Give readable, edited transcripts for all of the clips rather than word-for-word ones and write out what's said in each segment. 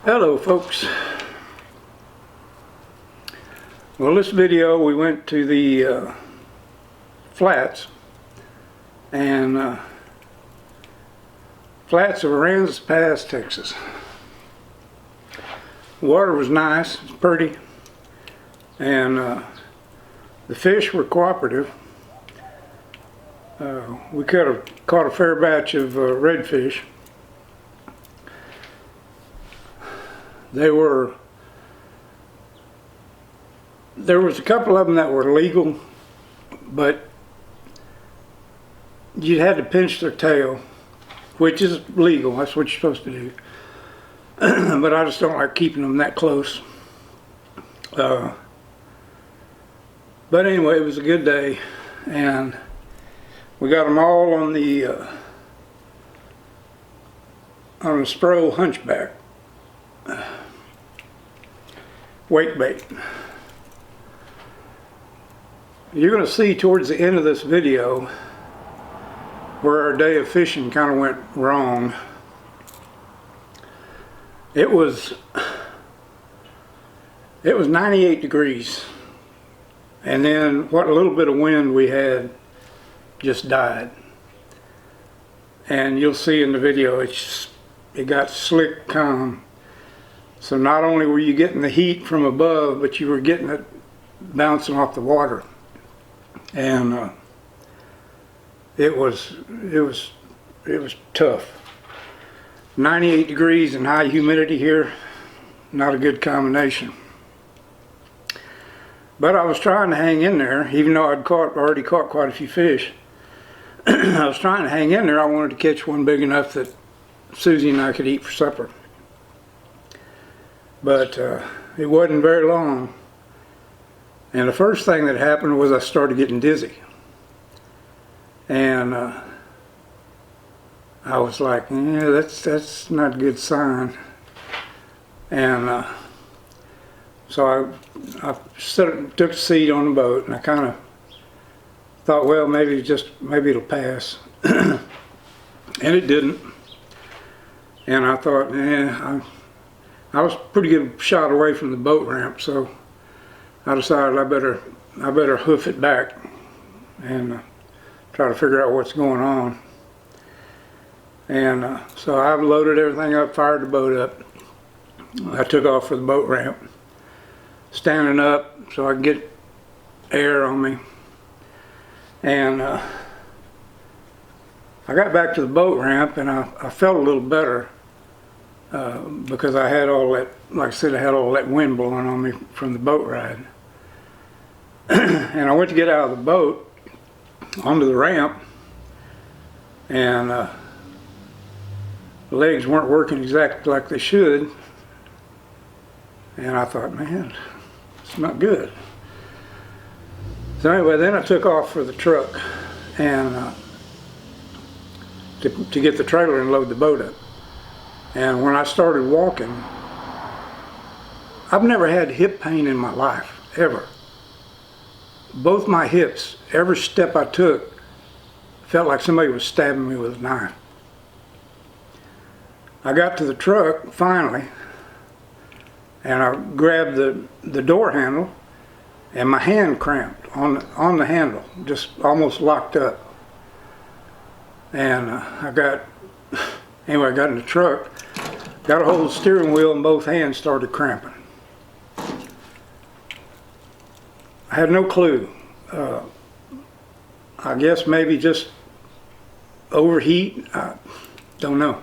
Hello folks. Well, this video we went to the flats and flats of Aransas, Texas. The water was nice, it's pretty, and the fish were cooperative. We caught a fair batch of redfish. There was a couple of them that were legal, but you had to pinch their tail, which is legal. That's what you're supposed to do. But I just don't like keeping them that close. But anyway, it was a good day, and we got them all on the Spro hunchback wake bait. You're going to see towards the end of this video where our day of fishing kind of went wrong. It was 98 degrees, and then what little bit of wind we had just died. And you'll see in the video it got slick calm. So not only were you getting the heat from above, but you were getting it bouncing off the water. And it was tough. 98 degrees and high humidity here, not a good combination. But I was trying to hang in there, even though I'd already caught quite a few fish. I was trying to hang in there. I wanted to catch one big enough that Susie and I could eat for supper. But it wasn't very long. And the first thing that happened was I started getting dizzy. And I was like, yeah, that's not a good sign. And so I took a seat on the boat, and I kind of thought, well, maybe it'll pass. And it didn't. And I thought, I was pretty good shot away from the boat ramp, so I decided I better hoof it back and try to figure out what's going on. And so I loaded everything up, fired the boat up. I took off for the boat ramp, standing up so I could get air on me. And I got back to the boat ramp, and I felt a little better because I had all that, like I said, I had all that wind blowing on me from the boat ride. And I went to get out of the boat onto the ramp, and the legs weren't working exactly like they should. And I thought, man, it's not good. So anyway, then I took off for the truck and to get the trailer and load the boat up. And when I started walking, I've never had hip pain in my life, ever. Both my hips, every step I took, felt like somebody was stabbing me with a knife. I got to the truck, finally, and I grabbed the door handle, and my hand cramped on the handle, just almost locked up. And I got in the truck, got a hold of the steering wheel, and both hands started cramping. I had no clue. I guess maybe just overheat. I don't know.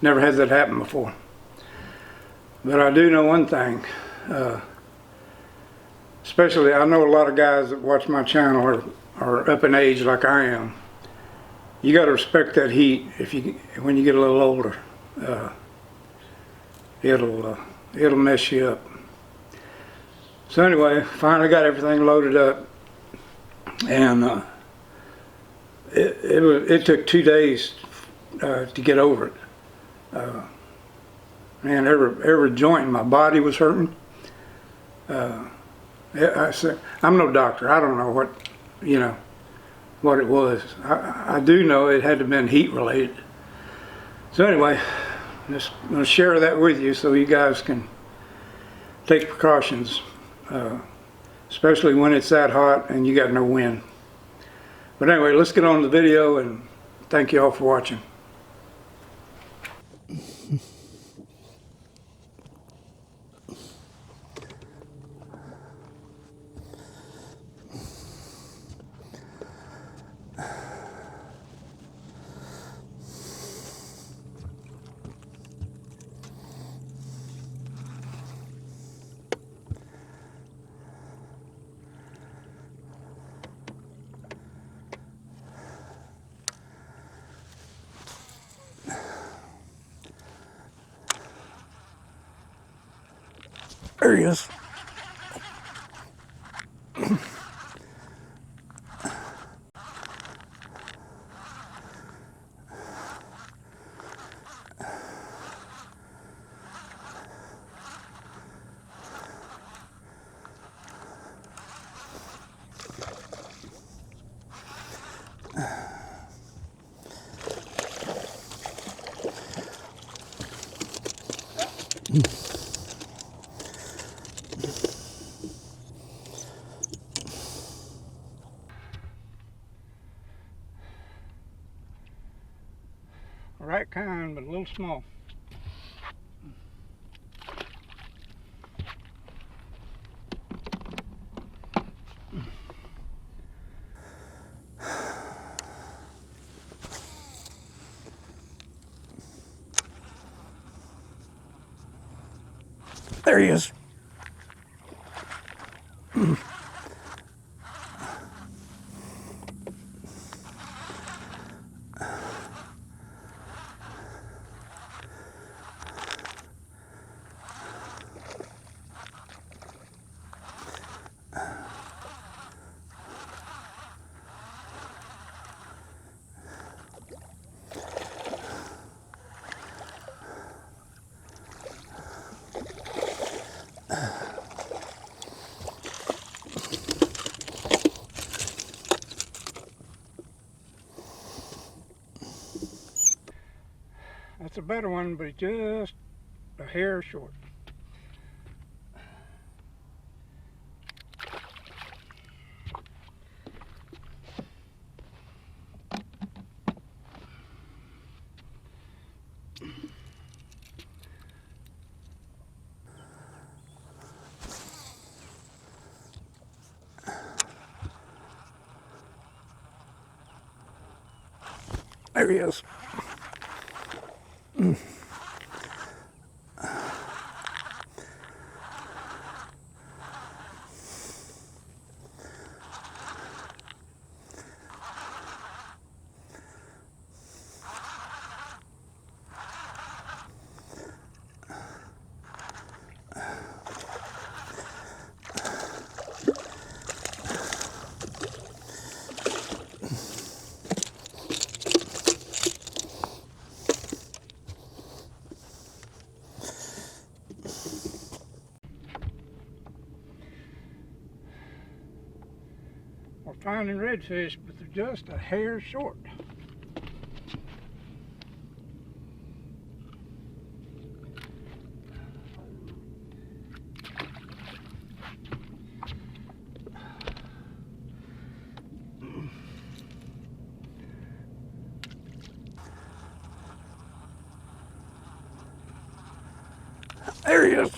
Never had that happen before. But I do know one thing. Especially, I know a lot of guys that watch my channel are up in age like I am. You got to respect that heat when you get a little older. It'll mess you up. So anyway, finally got everything loaded up, and it took 2 days to get over it. Man, every joint in my body was hurting. I said, I'm no doctor. I don't know what it was. I do know it had to have been heat related. So anyway, Just going to share that with you so you guys can take precautions, especially when it's that hot and you got no wind. But anyway, let's get on to the video, and thank you all for watching. There he is. Right kind, but a little small. There he is. That's a better one, but just a hair short. There he is. We're finding redfish, but they're just a hair short. There he is.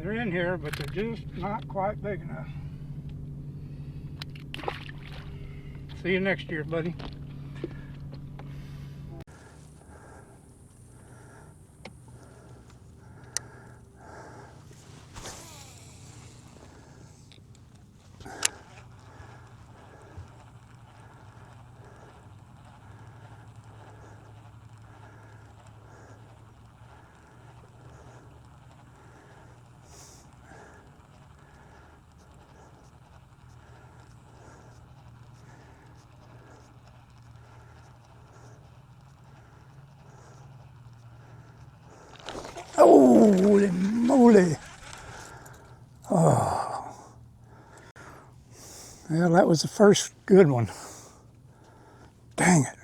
They're in here, but they're just not quite big enough. See you next year, buddy. Holy moly. Oh. Well, that was the first good one. Dang it.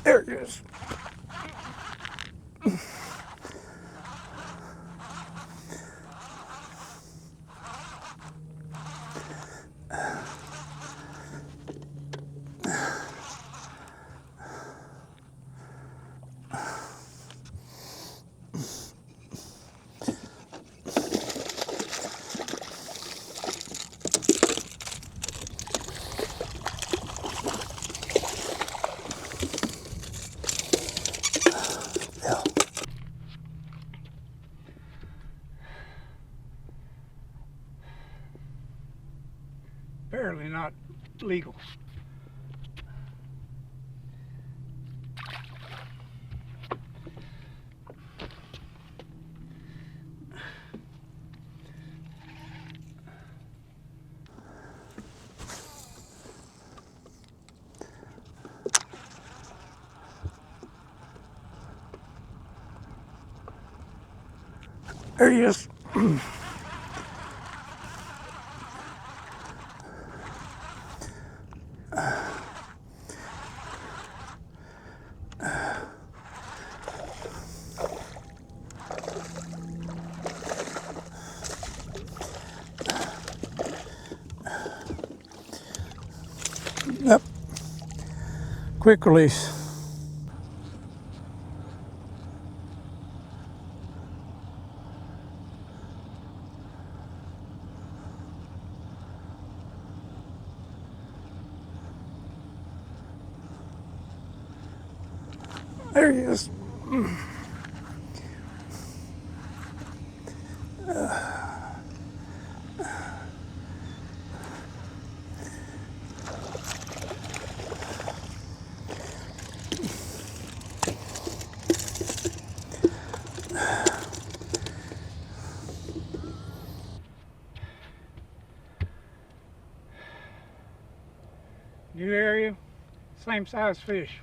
There it is. Yeah. Apparently not legal. There he is. Yep. Quick release. There he is. New area, same size fish.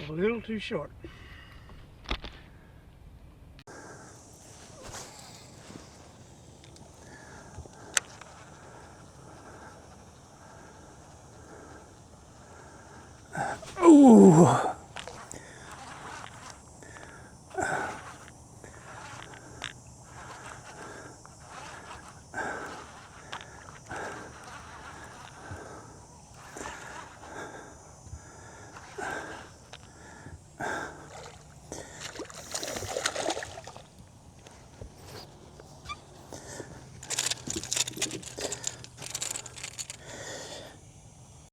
A little too short. Ooh.